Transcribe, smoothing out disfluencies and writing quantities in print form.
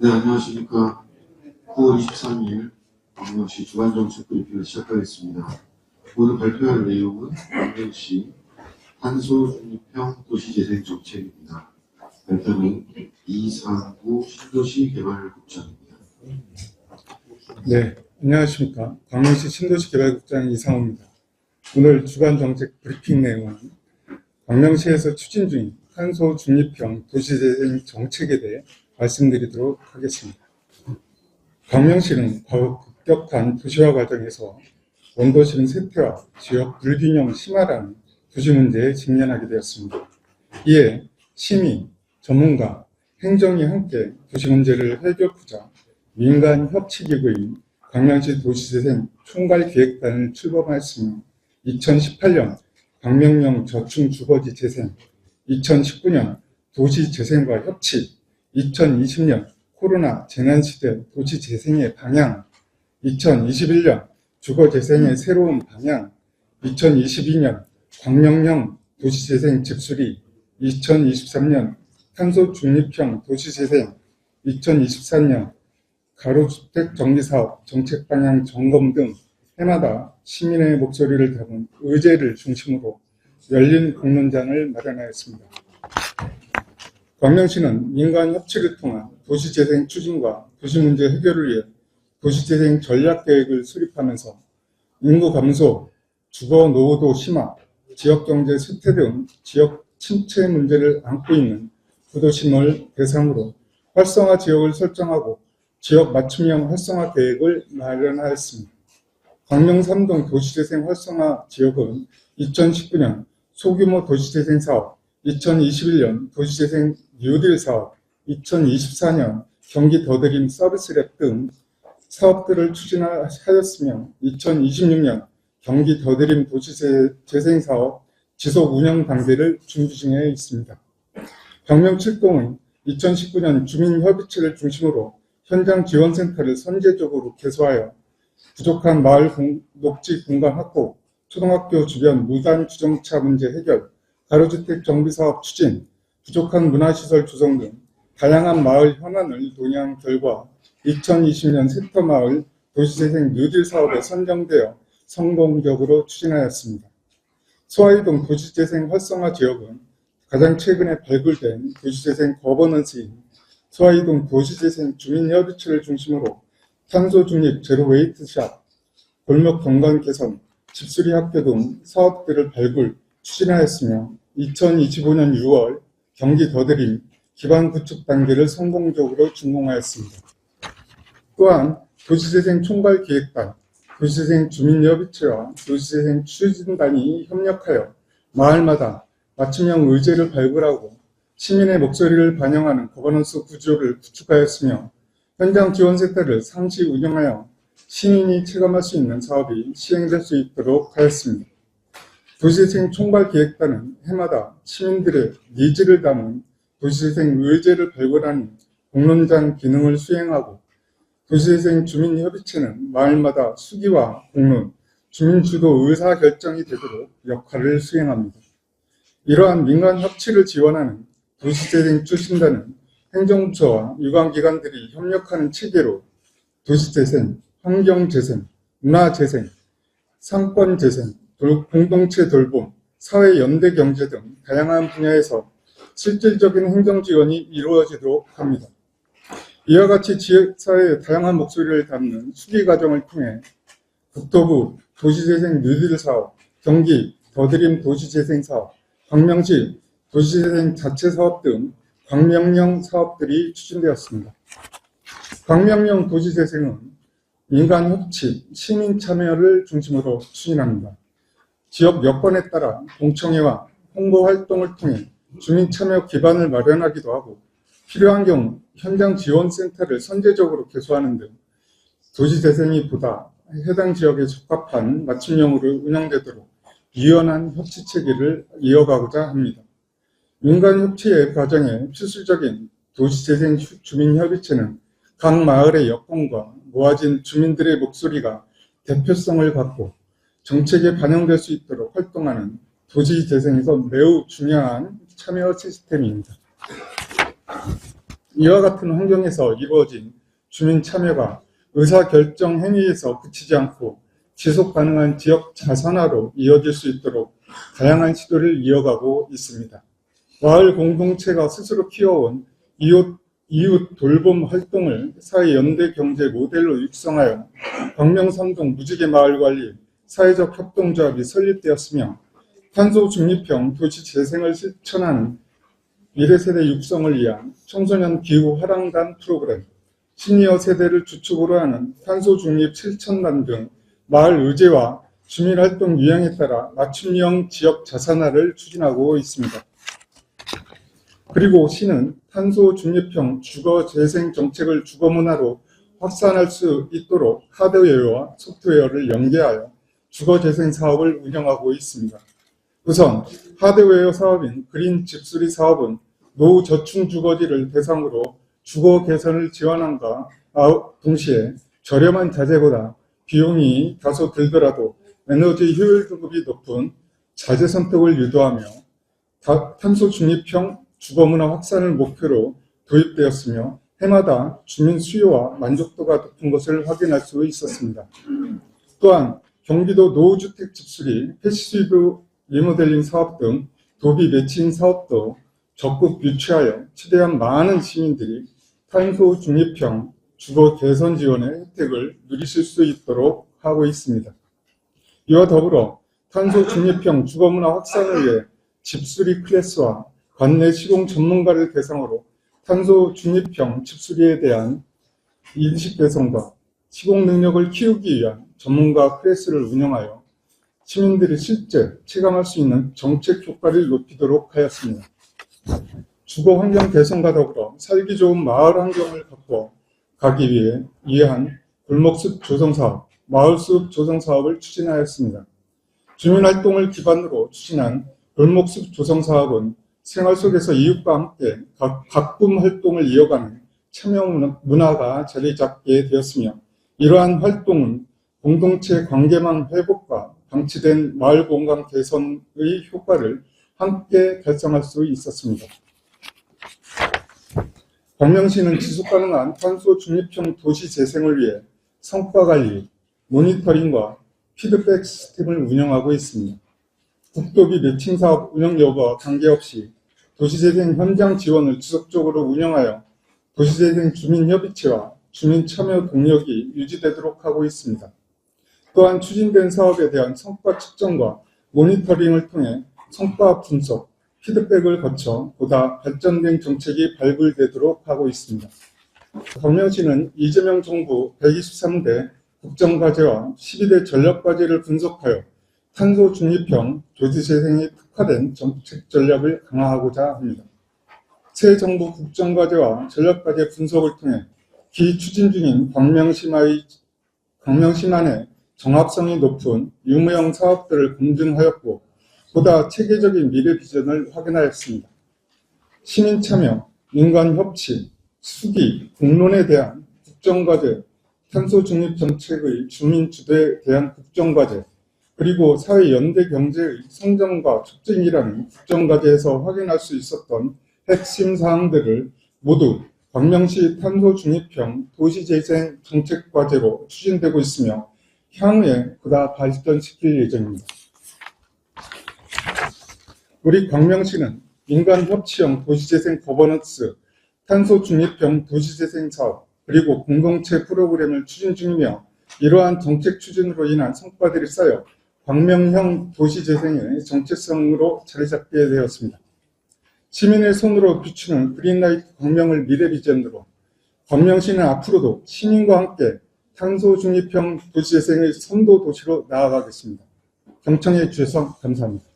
네, 안녕하십니까. 9월 23일 광명시 주간정책 브리핑을 시작하겠습니다. 오늘 발표할 내용은 광명시 탄소중립형 도시재생 정책입니다. 발표는 이상구 신도시개발국장입니다. 네, 안녕하십니까. 광명시 신도시개발국장 이상우입니다. 오늘 주간정책 브리핑 내용은 광명시에서 추진 중인 탄소중립형 도시재생 정책에 대해 말씀드리도록 하겠습니다. 광명시는 급격한 도시화 과정에서 원도심 쇠퇴와 지역 불균형 심화라는 도시 문제에 직면하게 되었습니다. 이에 시민, 전문가, 행정이 함께 도시 문제를 해결하고자 민간 협치기구인 광명시 도시재생 총괄기획단을 출범하였으며 2018년 광명형 저층주거지 재생, 2019년 도시재생과 협치, 2020년 코로나 재난시대 도시재생의 방향, 2021년 주거재생의 새로운 방향, 2022년 광명형 도시재생 집수리, 2023년 탄소중립형 도시재생, 2024년 가로주택 정비사업 정책 방향 점검 등 해마다 시민의 목소리를 담은 의제를 중심으로 열린 공론장을 마련하였습니다. 광명시는 민간 협치를 통한 도시재생 추진과 도시문제 해결을 위해 도시재생 전략계획을 수립하면서 인구 감소, 주거 노후도 심화, 지역경제 쇠퇴 등 지역 침체 문제를 안고 있는 구도심을 대상으로 활성화 지역을 설정하고 지역 맞춤형 활성화 계획을 마련하였습니다. 광명 3동 도시재생 활성화 지역은 2019년 소규모 도시재생 사업, 2021년 도시재생 뉴딜 사업, 2024년 경기 더드림 서비스랩 등 사업들을 추진하였으며 2026년 경기 더드림 도시재생 사업 지속 운영 단계를 준비 중에 있습니다. 광명 7동은 2019년 주민협의체를 중심으로 현장 지원센터를 선제적으로 개소하여 부족한 마을 녹지 공간 확보, 초등학교 주변 무단 주정차 문제 해결, 가로주택 정비사업 추진, 부족한 문화시설 조성 등 다양한 마을 현안을 논의한 결과 2020년 세터마을 도시재생 뉴딜 사업에 선정되어 성공적으로 추진하였습니다. 소아이동 도시재생 활성화 지역은 가장 최근에 발굴된 도시재생 거버넌스인 소아이동 도시재생 주민협의체를 중심으로 탄소중립 제로웨이트샵, 골목 경관 개선, 집수리 학교 등 사업들을 발굴, 추진하였으며 2025년 6월 경기 더드림 기반 구축 단계를 성공적으로 준공하였습니다. 또한 도시재생 총괄기획단, 도시재생 주민협의체와 도시재생 추진단이 협력하여 마을마다 맞춤형 의제를 발굴하고 시민의 목소리를 반영하는 거버넌스 구조를 구축하였으며 현장 지원센터를 상시 운영하여 시민이 체감할 수 있는 사업이 시행될 수 있도록 하였습니다. 도시재생 총괄기획단은 해마다 시민들의 니즈를 담은 도시재생 의제를 발굴하는 공론장 기능을 수행하고 도시재생 주민협의체는 마을마다 수기와 공론, 주민주도 의사결정이 되도록 역할을 수행합니다. 이러한 민간 협치를 지원하는 도시재생 추진단은 행정부처와 유관기관들이 협력하는 체계로 도시재생, 환경재생, 문화재생, 상권재생, 공동체 돌봄, 사회연대경제 등 다양한 분야에서 실질적인 행정지원이 이루어지도록 합니다. 이와 같이 지역사회의 다양한 목소리를 담는 수기 과정을 통해 국토부 도시재생 뉴딜 사업, 경기 더드림 도시재생 사업, 광명시 도시재생 자체 사업 등 광명형 사업들이 추진되었습니다. 광명형 도시재생은 민간 협치, 시민 참여를 중심으로 추진합니다. 지역 여건에 따라 공청회와 홍보 활동을 통해 주민 참여 기반을 마련하기도 하고 필요한 경우 현장 지원센터를 선제적으로 개소하는 등 도시재생이 보다 해당 지역에 적합한 맞춤형으로 운영되도록 유연한 협치 체계를 이어가고자 합니다. 민간 협치의 과정에 필수적인 도시재생 주민협의체는 각 마을의 여건과 모아진 주민들의 목소리가 대표성을 갖고 정책에 반영될 수 있도록 활동하는 도시재생에서 매우 중요한 참여 시스템입니다. 이와 같은 환경에서 이루어진 주민 참여가 의사결정 행위에서 그치지 않고 지속 가능한 지역 자산화로 이어질 수 있도록 다양한 시도를 이어가고 있습니다. 마을 공동체가 스스로 키워온 이웃 돌봄 활동을 사회 연대 경제 모델로 육성하여 광명삼동 무지개 마을관리 사회적 협동조합이 설립되었으며 탄소 중립형 도시 재생을 실천하는 미래세대 육성을 위한 청소년 기후 화랑단 프로그램, 시니어 세대를 주축으로 하는 탄소 중립 실천단 등 마을 의제와 주민활동 유형에 따라 맞춤형 지역 자산화를 추진하고 있습니다. 그리고 시는 탄소 중립형 주거 재생 정책을 주거 문화로 확산할 수 있도록 하드웨어와 소프트웨어를 연계하여 주거 재생 사업을 운영하고 있습니다. 우선 하드웨어 사업인 그린 집수리 사업은 노후 저층 주거지를 대상으로 주거 개선을 지원함과 동시에 저렴한 자재보다 비용이 다소 들더라도 에너지 효율급이 높은 자재 선택을 유도하며 탄소 중립형 주거문화 확산을 목표로 도입되었으며 해마다 주민 수요와 만족도가 높은 것을 확인할 수 있었습니다. 또한 경기도 노후주택 집수리, 패시브 리모델링 사업 등 도비 매칭 사업도 적극 유치하여 최대한 많은 시민들이 탄소 중립형 주거 개선 지원의 혜택을 누리실 수 있도록 하고 있습니다. 이와 더불어 탄소 중립형 주거문화 확산을 위해 집수리 클래스와 관내 시공 전문가를 대상으로 탄소 중립형 집수리에 대한 인식 개선과 시공 능력을 키우기 위한 전문가 클래스를 운영하여 시민들이 실제 체감할 수 있는 정책 효과를 높이도록 하였습니다. 주거 환경 개선과 더불어 살기 좋은 마을 환경을 바꿔 가기 위해 이해한 골목숲 조성 사업, 마을숲 조성 사업을 추진하였습니다. 주민활동을 기반으로 추진한 골목숲 조성 사업은 생활 속에서 이웃과 함께 가꿈 활동을 이어가는 참여 문화가 자리 잡게 되었으며 이러한 활동은 공동체 관계망 회복과 방치된 마을 공간 개선의 효과를 함께 달성할 수 있었습니다. 광명시는 지속가능한 탄소 중립형 도시 재생을 위해 성과관리, 모니터링과 피드백 시스템을 운영하고 있습니다. 국도비 매칭 사업 운영 여부와 관계없이 도시재생 현장 지원을 지속적으로 운영하여 도시재생 주민협의체와 주민참여 동력이 유지되도록 하고 있습니다. 또한 추진된 사업에 대한 성과 측정과 모니터링을 통해 성과 분석, 피드백을 거쳐 보다 발전된 정책이 발굴되도록 하고 있습니다. 광명시는 이재명 정부 123대 국정과제와 12대 전략과제를 분석하여 탄소 중립형 도시재생에 특화된 정책 전략을 강화하고자 합니다. 새 정부 국정과제와 전략과제 분석을 통해 기추진 중인 광명시만의 정합성이 높은 유무형 사업들을 검증하였고 보다 체계적인 미래 비전을 확인하였습니다. 시민 참여, 민관 협치, 수기, 공론에 대한 국정과제, 탄소 중립 정책의 주민 주도에 대한 국정과제, 그리고 사회 연대 경제의 성장과 촉진이라는 국정과제에서 확인할 수 있었던 핵심 사항들을 모두 광명시 탄소 중립형 도시재생 정책과제로 추진되고 있으며 향후에 보다 발전시킬 예정입니다. 우리 광명시는 민간협치형 도시재생 거버넌스, 탄소 중립형 도시재생 사업, 그리고 공동체 프로그램을 추진 중이며 이러한 정책 추진으로 인한 성과들이 쌓여 광명형 도시재생의 정체성으로 자리잡게 되었습니다. 시민의 손으로 비추는 그린라이트 광명을 미래 비전으로 광명시는 앞으로도 시민과 함께 탄소 중립형 도시재생의 선도 도시로 나아가겠습니다. 경청해 주셔서 감사합니다.